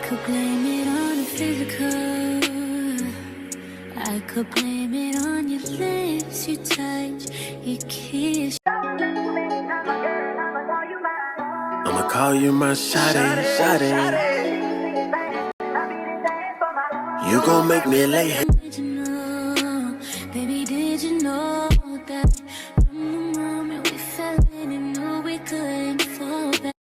could blame it on the physical. I could blame it on your lips, your touch, your kiss. I'ma call you my shawty, shawty. You gon' make me lay. Did you know, baby, did you know that from the moment we fell in and knew we couldn't fall back?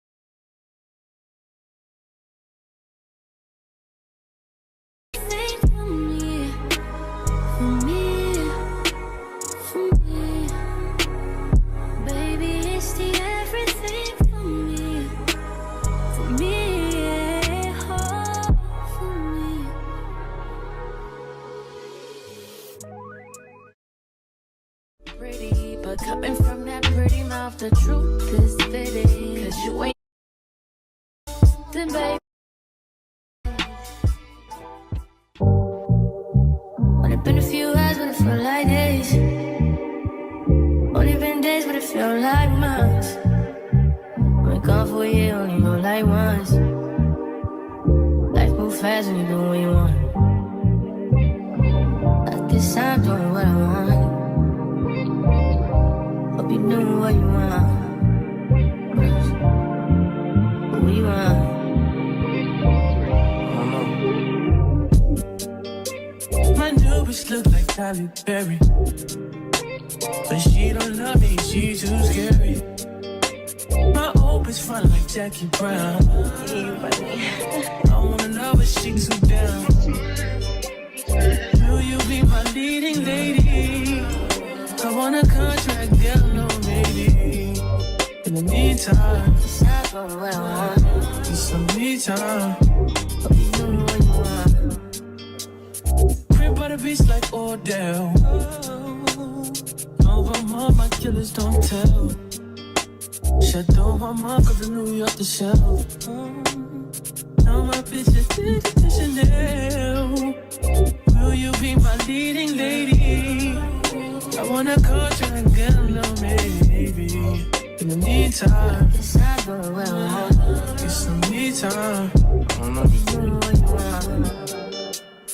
For me, for me, for me, baby, it's the everything for me, yeah, oh, for me. Pretty, but coming from that pretty mouth, the truth is fitting. 'Cause you ain't then, baby. Only been a few hours, but it felt like days. Only been days, but it felt like months. Been gone for a year, only know like once. Life move fast when you do what you want. At this time, doing what I want. Hope you do what you want. What you want? My new bitch look like Halle Berry, but she don't love me, she too scary. My old bitch front like Jackie Brown. I wanna love her, she too down. Will you be my leading lady? I want a contract, girl, no maybe. In the meantime, Decide for what I want. need some me time. Hope you do what you want. Crib by the beach like Odell. Over my killers don't tell. Shadow my mom, cause I New York the shelf. Now my bitch is the Chanel. Will you be my leading lady? I want a contract, girl, no maybe. In the meantime, Decide for what I want. get some me time. Hope you do what you want.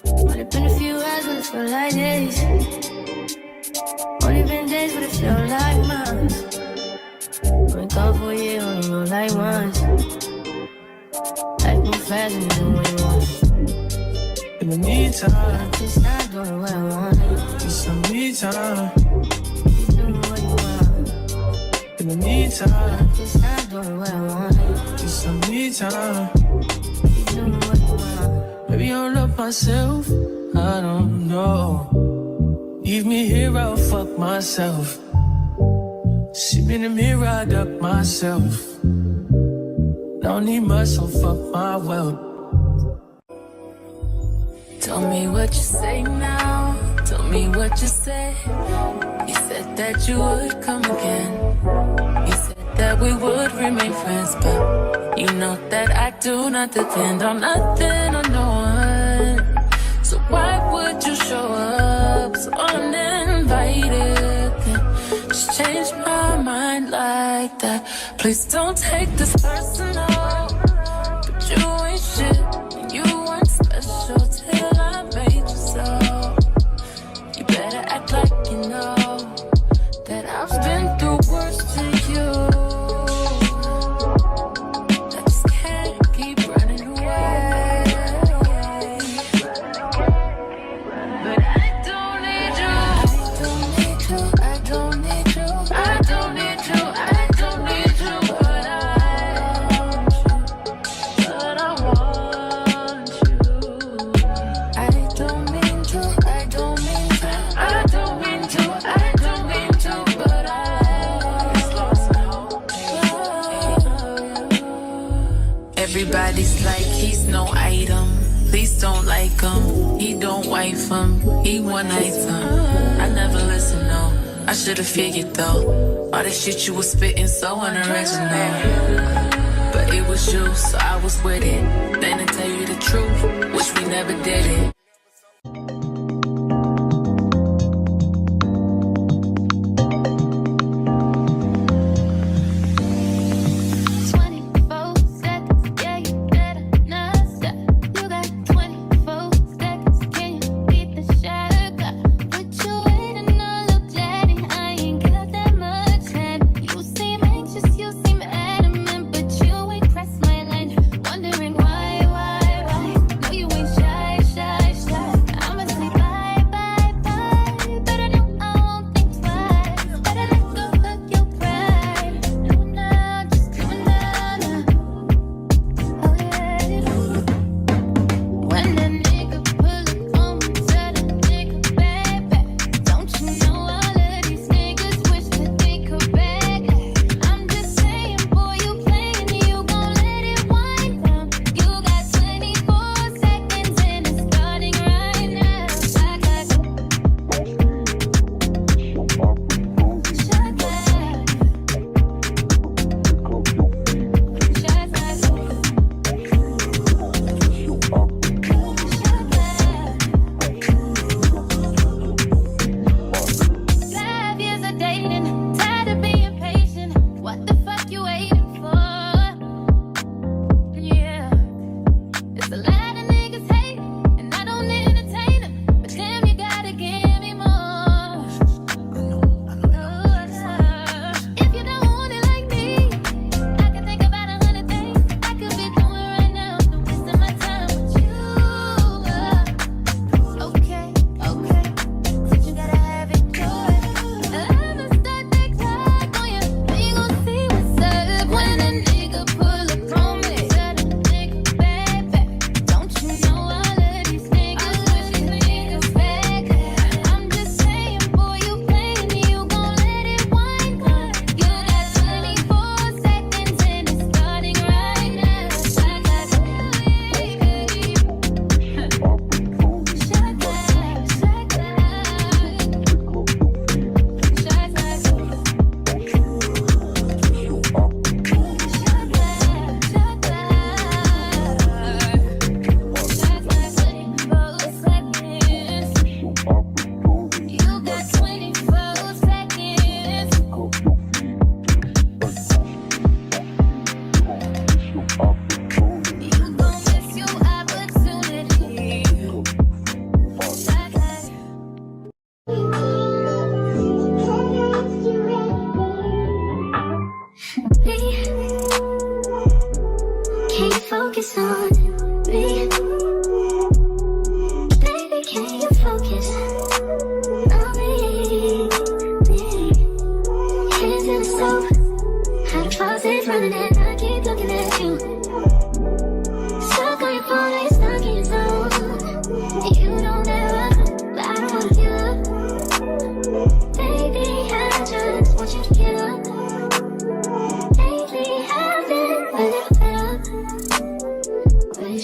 Only been a few hours, but it felt like days. Only been days, but it felt like months. Been gone for a year, only know like once. Life move fast and you do what you want. In the meantime, Just not doing what I want. get some me time. You do what you want. In the meantime, Just not doing what I want. get some me time. You do what you want. Maybe I don't love myself, I don't know. Leave me here, I'll fuck myself. See me in the mirror, I duck myself. Don't need much, so fuck my wealth. Tell me what you say now. Tell me what you say. You said that you would come again. You said that we would remain friends, but you know that I do not depend on nothing or no one. So why would you show up so uninvited? Just change my mind like that. Please don't take this personal. But you ain't shit, and you weren't special till I made you so. You better act like you know that I've been through worse to you. I just can't keep running away. But I don't need you. I don't need you. I don't need you. I don't need you. I don't need you. But I want you. I don't mean to. I don't mean to. I don't mean to. I don't mean to. But I lost hope. Everybody's like he's no item. Please don't like him. He don't wife him. He one item. I never listen, no. I should've figured though. All that shit you was spitting so unoriginal. But it was you, so I was with it. Then to tell you the truth, wish we never did it.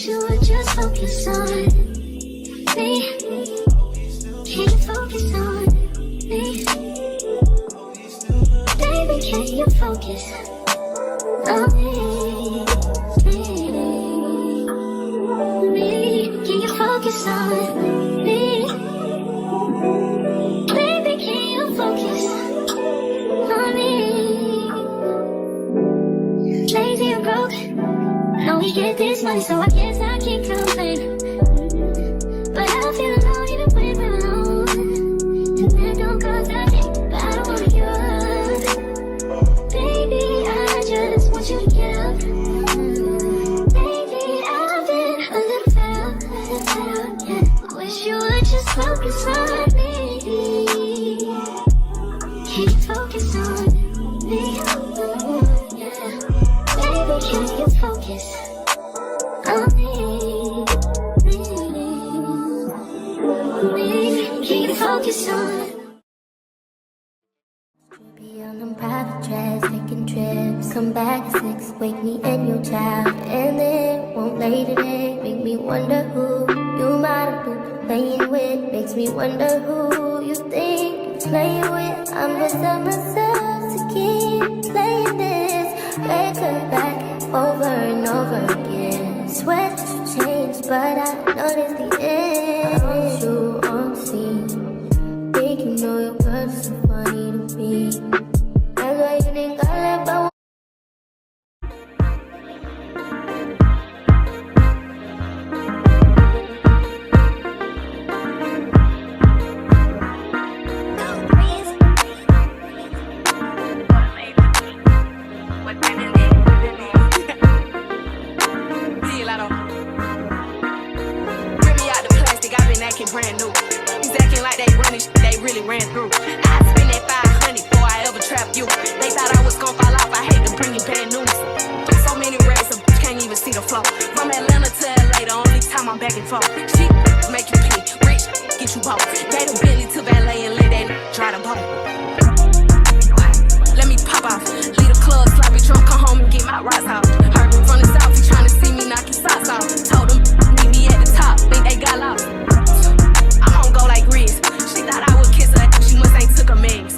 wish you would just focus on me. Can you focus on me? Baby, can you focus on me? Can you focus on me? Baby, can you focus on me? Lazy and broke, know we get this money, so I guess I can't complain. But I feel alone even when we're alone, and that don't cause nothing, but I don't wanna give up. Baby, I just want you to get up. Baby, I've been a little fed up, yeah. I wish you would just focus on me. Can you focus on me? Yeah. Baby, can you focus on me? Can you focus on? Be on them private jets, taking trips. Come back at 6, wake me and your child, and then won't lay today. Make me wonder who you might have been playing with. Makes me wonder who you think you're playing with. I'm beside myself to keep playing this record back over and over again. Swear that you changed, but I noticed the end. I want you on the scene. Think you know your girl is so funny to me. That's why you think I left my brand new. He's acting like they running shit they really ran through. I spend that 500 before I ever trap you. They thought I was gonna fall off, I hate to bring you bad news. So many racks, a bitch can't even see the flow. From Atlanta to LA, the only time I'm back and forth. She make you pay, rich, get you both. Gave a Bentley to valet and let that try to boat. Let me pop off, leave the club, sloppy drunk, come home and get my rocks off. Heard him from the south, he tryna see me knock his socks off. Told him, meet me at the top, think they got lost. Go like Riz. She thought I would kiss her, she must ain't took her meds.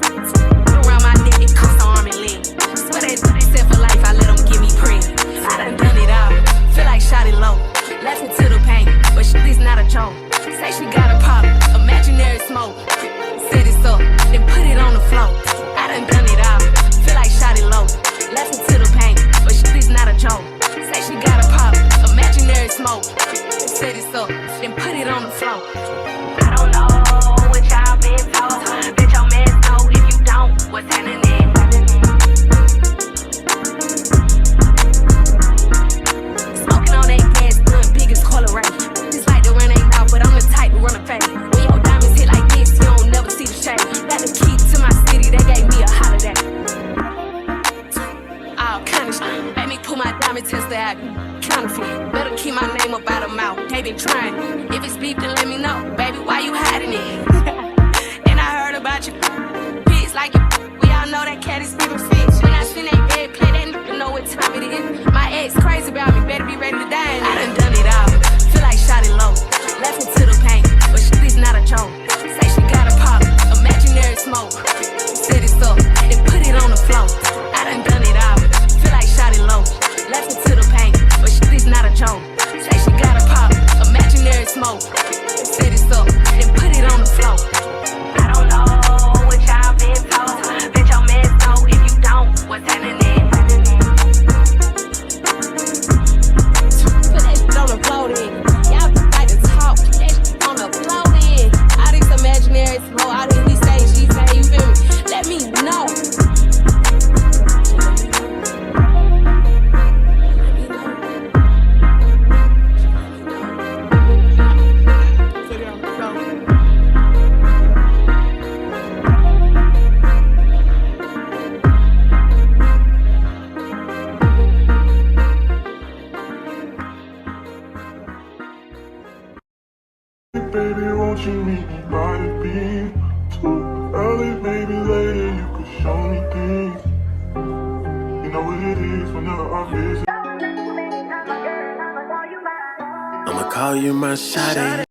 Around my neck, it cuffs her arm and leg. Swear they said for life, I let them give me praise. I done it all, feel like shot it low. Laughing to the pain, but shit is not a joke. Say she got a problem, imaginary smoke. Set it up, then put it on the floor. I done it all, feel like shot it low. Laughing to the pain, but shit is not a joke. Say she got a problem, imaginary smoke. Set it up, then put it on the floor. I don't know what y'all been told. Bet your man know if you don't, what's happening? Smoking on that gas, doing biggest color right. Just like the run ain't out, but I'm the type to run a fade. When your diamonds hit like this, you don't never see the shade. Got the key to my city, they gave me a holiday. All kind of shit. Let me pull my diamond tester out. Counterfeit. Better keep my name up out of mouth. They been trying. If it's beef, then let me know. Baby, why you hiding it? And I heard about you. Pigs like you. We all know that cat is giving fish. When I spin that bed, play that nigga know what time it is. My ex crazy about me. Better be ready to die. I done it all. Feel like shot it low. Laughing to the pain. But shit is not a joke. Say she got a problem. Imaginary smoke. Set it up. Then put it on the floor. I done it all. Feel like shot it low. Laughing to the pain. But shit is not a joke. Say she got a problem. Imaginary smoke. Set it up, then put it on the floor. I don't know what y'all been told. Bet your man know if you don't, what's happening? Put that shit on the floor then. Y'all like to talk, put that shit on the floor then. All this imaginary smoke, all this we say, she say, you feel me? Let me know. Baby, won't you meet me by the beach? Too early, maybe later you could show me things. You know what it is whenever I visit. call you my shawty.